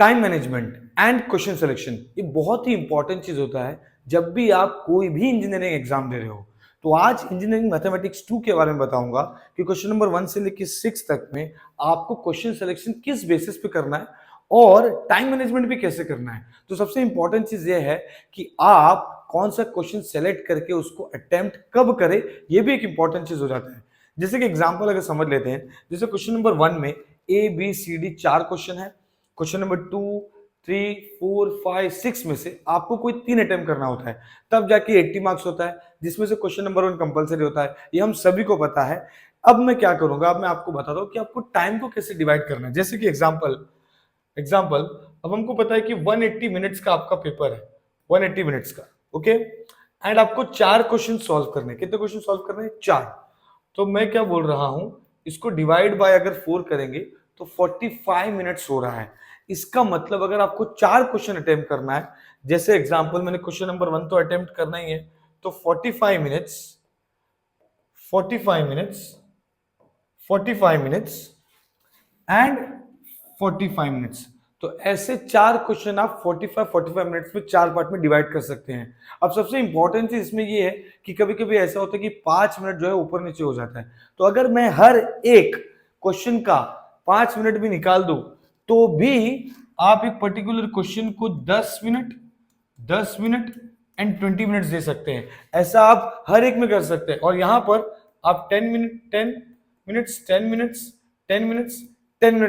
Time management and question selection ये बहुत ही important चीज होता है जब भी आप कोई भी इंजीनियरिंग एग्जाम दे रहे हो। तो आज इंजीनियरिंग मैथमेटिक्स 2 के बारे में बताऊंगा कि क्वेश्चन नंबर 1 से लेकर 6 तक में आपको क्वेश्चन सिलेक्शन किस बेसिस पे करना है और टाइम मैनेजमेंट भी कैसे करना है। तो सबसे इंपॉर्टेंट चीज ये है कि आप कौन सा क्वेश्चन सेलेक्ट करके उसको अटेम्प्ट कब करें, ये भी एक इंपॉर्टेंट चीज हो जाता है। जैसे कि एग्जाम्पल अगर समझ लेते हैं, जैसे क्वेश्चन नंबर 1 में ABCD 4 क्वेश्चन है। क्वेश्चन नंबर 2, 3, 4, 5, 6 में से आपको कोई 3 अटेम्प्ट करना होता है, तब जाके 80 मार्क्स होता है, जिसमें से क्वेश्चन नंबर 1 कंपलसरी होता है। ये हम सभी को पता है। अब मैं क्या करूंगा, अब मैं आपको बताता हूँ कि आपको टाइम को कैसे डिवाइड करना है। जैसे कि एग्जाम्पल एग्जाम्पल अब हमको पता है कि 180 मिनट्स का आपका पेपर है, 180 मिनट्स का, ओके। एंड आपको 4 क्वेश्चन सॉल्व करने हैं। कितने क्वेश्चन सॉल्व करने हैं? 4। तो मैं क्या बोल रहा हूं, इसको डिवाइड बाय अगर 4 करेंगे तो 45 मिनट्स हो रहा है। इसका मतलब अगर आपको 4 क्वेश्चन अटेम्प्ट करना है, जैसे एग्जांपल मैंने क्वेश्चन नंबर 1 तो अटेम्प्ट करना ही है, तो 45 minutes 45 minutes 45 minutes and 45 minutes. तो ऐसे 4 क्वेश्चन आप 45 मिनट्स में 4 पार्ट में डिवाइड कर सकते हैं। अब सबसे इंपॉर्टेंट चीज इसमें ये है कि कभी कभी ऐसा होता है कि 5 मिनट जो है ऊपर नीचे हो जाता है। तो अगर मैं हर एक क्वेश्चन का 5 मिनट भी निकाल दूं तो भी आप एक पर्टिकुलर क्वेश्चन को 10 मिनट एंड 20 मिनट्स दे सकते हैं। ऐसा आप हर एक में कर सकते हैं। और यहां पर आप 10 मिनट्स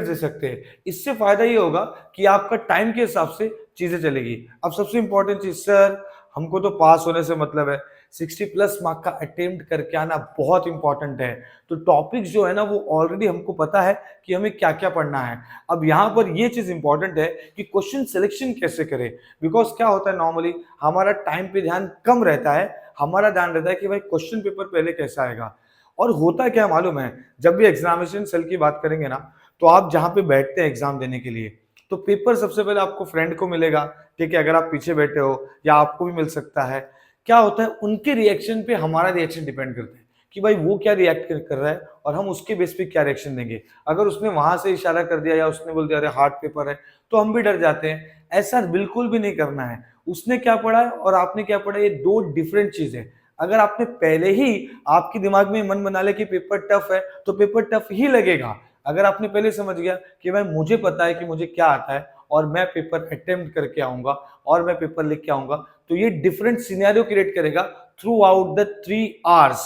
दे सकते हैं। इससे फायदा ये होगा कि आपका टाइम के हिसाब से चीजें चलेगी। अब सबसे इंपॉर्टेंट चीज, सर हमको तो पास होने से मतलब है, 60 प्लस मार्क का अटेम्प्ट करके आना बहुत इंपॉर्टेंट है। तो टॉपिक्स जो है ना वो ऑलरेडी हमको पता है कि हमें क्या क्या पढ़ना है। अब यहाँ पर ये चीज इंपॉर्टेंट है कि क्वेश्चन सिलेक्शन कैसे करें। बिकॉज क्या होता है, नॉर्मली हमारा टाइम पे ध्यान कम रहता है, हमारा ध्यान रहता है कि भाई क्वेश्चन पेपर पहले कैसा आएगा। और होता क्या मालूम है, जब भी एग्जामिनेशन सेल की बात करेंगे ना, तो आप जहां पे बैठते हैं एग्जाम देने के लिए, तो पेपर सबसे पहले आपको फ्रेंड को मिलेगा, ठीक है, अगर आप पीछे बैठे हो, या आपको भी मिल सकता है। क्या होता है, उनके रिएक्शन पे हमारा रिएक्शन डिपेंड करता है कि भाई वो क्या रिएक्ट कर रहा है और हम उसके बेस पे क्या रिएक्शन देंगे। अगर उसने वहां से इशारा कर दिया या उसने बोल दिया अरे हार्ड पेपर है, तो हम भी डर जाते हैं। ऐसा बिल्कुल भी नहीं करना है। उसने क्या पढ़ा है और आपने क्या पढ़ा है, ये दो डिफरेंट चीज है। अगर आपने पहले ही आपके दिमाग में मन बना ले कि पेपर टफ है, तो पेपर टफ ही लगेगा। अगर आपने पहले समझ गया कि भाई मुझे पता है कि मुझे क्या आता है और मैं पेपर अटेम्प्ट करके आऊंगा और मैं पेपर लिख के आऊंगा, तो ये डिफरेंट सिनेरियो क्रिएट करेगा थ्रू आउट द 3 आवर्स।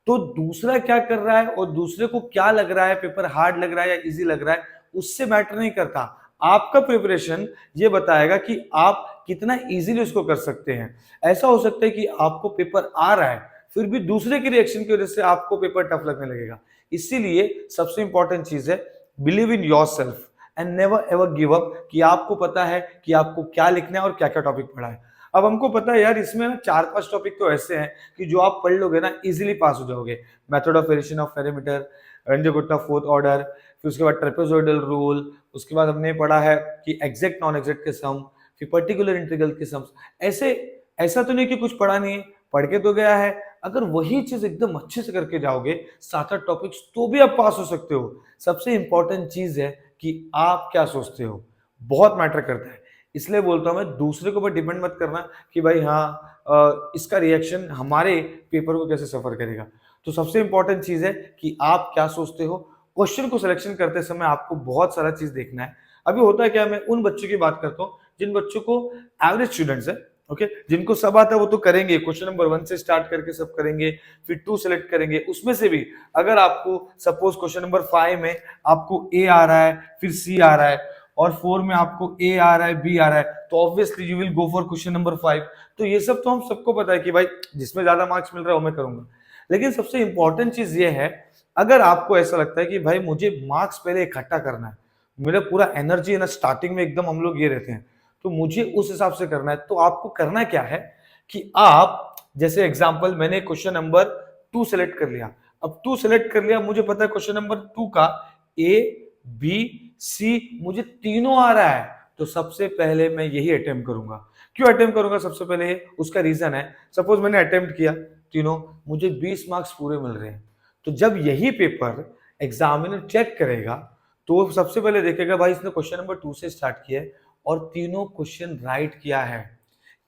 तो दूसरा क्या कर रहा है और दूसरे को क्या लग रहा है, पेपर हार्ड लग रहा है या इजी लग रहा है, उससे मैटर नहीं करता। आपका प्रिपरेशन ये बताएगा कि आप कितना इजीली उसको कर सकते हैं। ऐसा हो सकता है कि आपको पेपर आ रहा है, फिर भी दूसरे के रिएक्शन की वजह से आपको पेपर टफ लगने लगेगा। इसीलिए सबसे इंपॉर्टेंट चीज है, believe in yourself and never ever give up, कि आपको पता है कि आपको क्या लिखना है और क्या क्या टॉपिक पढ़ा है। अब हमको पता है यार, इसमें ना 4-5 टॉपिक तो ऐसे हैं कि जो आप पढ़ लोगे ना इजीली पास हो जाओगे। Method of variation of perimeter, Runge Kutta fourth order, फिर उसके बाद ट्रेपेजॉइडल रूल, उसके बाद हमने पढ़ा है कि एग्जैक्ट नॉन एग्जैक्ट के सम, फिर पर्टिकुलर इंटीग्रल के सम्स। ऐसे ऐसा तो नहीं कि कुछ पढ़ा नहीं है, पढ़ के तो गया है। अगर वही चीज एकदम अच्छे से करके जाओगे 7-8 टॉपिक्स, तो भी आप पास हो सकते हो। सबसे इंपॉर्टेंट चीज है कि आप क्या सोचते हो, बहुत मैटर करता है। इसलिए बोलता हूं मैं, दूसरे के ऊपर डिपेंड मत करना कि भाई हाँ इसका रिएक्शन हमारे पेपर को कैसे सफर करेगा। तो सबसे इंपॉर्टेंट चीज है कि आप क्या सोचते हो। क्वेश्चन को सिलेक्शन करते समय आपको बहुत सारा चीज देखना है। अभी होता है क्या, मैं उन बच्चों की बात करता हूँ जिन बच्चों को एवरेज स्टूडेंट्स है, ओके, जिनको सब आता है वो तो करेंगे, क्वेश्चन नंबर 1 से स्टार्ट करके सब करेंगे, फिर 2 सेलेक्ट करेंगे। उसमें से भी अगर आपको सपोज क्वेश्चन नंबर 5 में आपको ए आ रहा है, फिर सी आ रहा है, और 4 में आपको ए आ रहा है, बी आ रहा है, तो obviously you will go for question number 5। तो ये सब तो हम सबको पता है कि भाई जिसमें ज्यादा मार्क्स मिल रहा है वो मैं करूंगा। लेकिन सबसे इंपॉर्टेंट चीज ये है, अगर आपको ऐसा लगता है कि भाई मुझे मार्क्स पहले इकट्ठा करना है, मेरा पूरा एनर्जी है ना स्टार्टिंग में एकदम हम लोग ये रहते हैं, तो मुझे उस हिसाब से करना है, तो आपको करना क्या है कि आप, जैसे एग्जांपल मैंने क्वेश्चन नंबर 2 सेलेक्ट कर लिया। अब 2 सेलेक्ट कर लिया, मुझे पता है क्वेश्चन नंबर 2 का ए बी सी मुझे तीनों आ रहा है, तो सबसे पहले मैं यही अटेम्प्ट करूंगा। क्यों अटेम्प्ट करूंगा सबसे पहले, उसका रीजन है, सपोज मैंने अटेम्प्ट किया तीनों, मुझे 20 मार्क्स पूरे मिल रहे हैं, तो जब यही पेपर एग्जामिनर चेक करेगा तो सबसे पहले देखेगा भाई इसने क्वेश्चन नंबर 2 से स्टार्ट किया है और तीनों क्वेश्चन राइट किया है,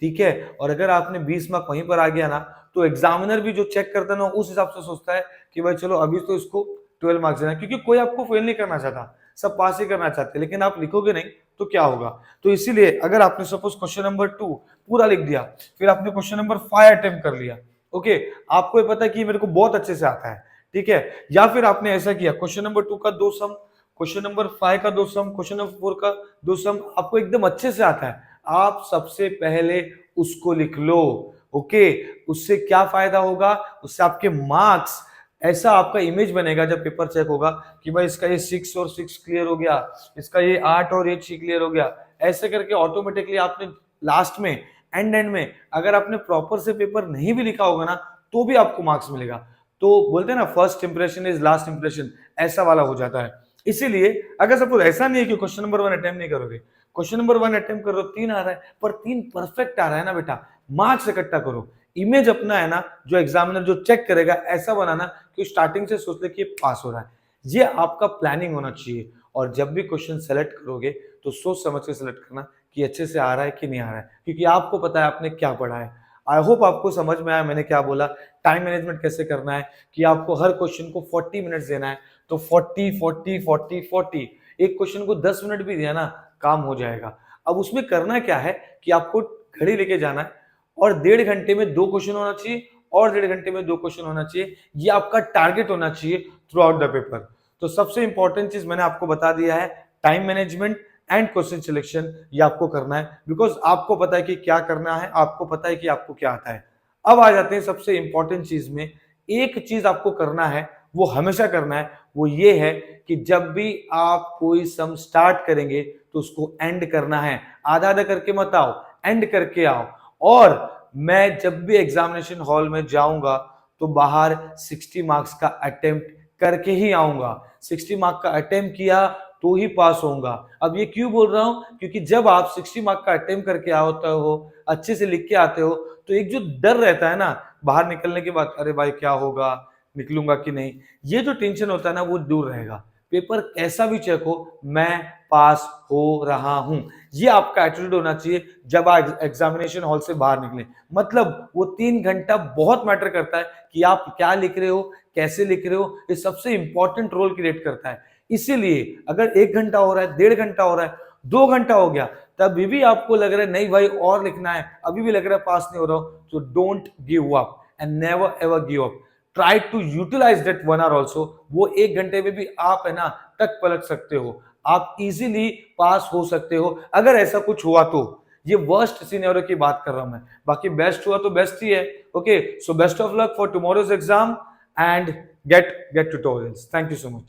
ठीक है। और अगर आपने 20 मार्क वहीं पर आ गया ना, तो एग्जामिनर भी जो चेक करता है ना, उस हिसाब से सोचता है कि भाई चलो अभी तो इसको 12 मार्क्स देना, क्योंकि कोई आपको फेल नहीं करना चाहता, सब पास ही करना चाहते हैं, लेकिन आप लिखोगे नहीं तो क्या होगा। तो इसीलिए अगर आपने सपोज क्वेश्चन नंबर 2 पूरा लिख दिया, फिर आपने क्वेश्चन नंबर 5 अटेम्प्ट कर लिया, ओके, आपको ये पता है कि मेरे को बहुत अच्छे से आता है, ठीक है। या फिर आपने ऐसा किया, क्वेश्चन नंबर 2 का 2 सम, क्वेश्चन नंबर 5 का 2 सम, क्वेश्चन नंबर 4 का 2 सम, आपको एकदम अच्छे से आता है, आप सबसे पहले उसको लिख लो, ओके। उससे क्या फायदा होगा, उससे आपके मार्क्स, ऐसा आपका इमेज बनेगा जब पेपर चेक होगा कि भाई इसका ये 6 और 6 क्लियर हो गया, इसका ये 8 और 8 क्लियर हो गया, ऐसे करके ऑटोमेटिकली आपने लास्ट में एंड में अगर आपने प्रॉपर से पेपर नहीं भी लिखा होगा ना, तो भी आपको मार्क्स मिलेगा। तो बोलते हैं ना, first impression is last impression, ऐसा वाला हो जाता है। इसीलिए अगर सपोज ऐसा नहीं है कि क्वेश्चन नंबर 1 अटेम्प्ट नहीं करोगे, क्वेश्चन नंबर 1 अटेम्प्ट कर रहे हो, 3 आ रहा है, पर 3 परफेक्ट आ रहा है ना बेटा, मार्क्स इकट्ठा करो, इमेज अपना है ना, जो एग्जामिनर जो चेक करेगा ऐसा बनाना कि स्टार्टिंग से सोच ले कि ये पास हो रहा है। ये आपका प्लानिंग होना चाहिए। और जब भी क्वेश्चन सेलेक्ट करोगे तो सोच समझ के सेलेक्ट करना कि अच्छे से आ रहा है कि नहीं आ रहा है, क्योंकि आपको पता है आपने क्या पढ़ा है। आई होप आपको समझ में आया मैंने क्या बोला, टाइम मैनेजमेंट कैसे करना है, कि आपको हर क्वेश्चन को 40 मिनट्स देना है, तो 40 40 40 40, एक क्वेश्चन को 10 मिनट भी दिया ना, काम हो जाएगा। अब उसमें करना क्या है कि आपको घड़ी लेके जाना है और 1.5 घंटे में 2 क्वेश्चन होना चाहिए और 1.5 घंटे में 2 क्वेश्चन होना चाहिए, ये आपका टारगेट होना चाहिए थ्रू आउट द पेपर। तो सबसे इंपॉर्टेंट चीज मैंने आपको बता दिया है, time management and question selection, ये आपको करना है, बिकॉज आपको पता है कि क्या करना है, आपको पता है कि आपको क्या आता है। अब आ जाते हैं सबसे इंपॉर्टेंट चीज में, एक चीज आपको करना है, वो हमेशा करना है, वो ये है कि जब भी आप कोई सम स्टार्ट करेंगे तो उसको एंड करना है, आधा आधा करके मत आओ, एंड करके आओ। और मैं जब भी एग्जामिनेशन हॉल में जाऊंगा तो बाहर 60 मार्क्स का अटेम्प्ट करके ही आऊंगा, 60 मार्क का अटेम्प्ट किया तो ही पास होऊंगा। अब ये क्यों बोल रहा हूं, क्योंकि जब आप 60 मार्क का अटेम्प्ट करके आते हो, अच्छे से लिख के आते हो, तो एक जो डर रहता है ना बाहर निकलने के बाद, अरे भाई क्या होगा, निकलूंगा कि नहीं, ये जो टेंशन होता है ना वो दूर रहेगा। पेपर कैसा भी चेक हो, मैं पास हो रहा हूं, ये आपका एटीट्यूड होना चाहिए जब आप एग्जामिनेशन हॉल से बाहर निकले। मतलब वो 3 घंटा बहुत मैटर करता है कि आप क्या लिख रहे हो, कैसे लिख रहे हो, ये सबसे इंपॉर्टेंट रोल क्रिएट करता है। इसीलिए अगर 1 घंटा हो रहा है, 1.5 घंटा हो रहा है, 2 घंटा हो गया, तभी भी आपको लग रहा है नहीं भाई और लिखना है, अभी भी लग रहा है पास नहीं हो रहा हूं, तो don't give up and never ever give up, try to utilize that 1 hour also. वो 1 घंटे में भी आप है ना तक पलट सकते हो, आप इजीली पास हो सकते हो अगर ऐसा कुछ हुआ तो। ये वर्स्ट सिनेरियो की बात कर रहा हूं मैं, बाकी बेस्ट हुआ तो बेस्ट ही है। Okay, so best of luck for tomorrow's exam and get tutorials. Thank you so much.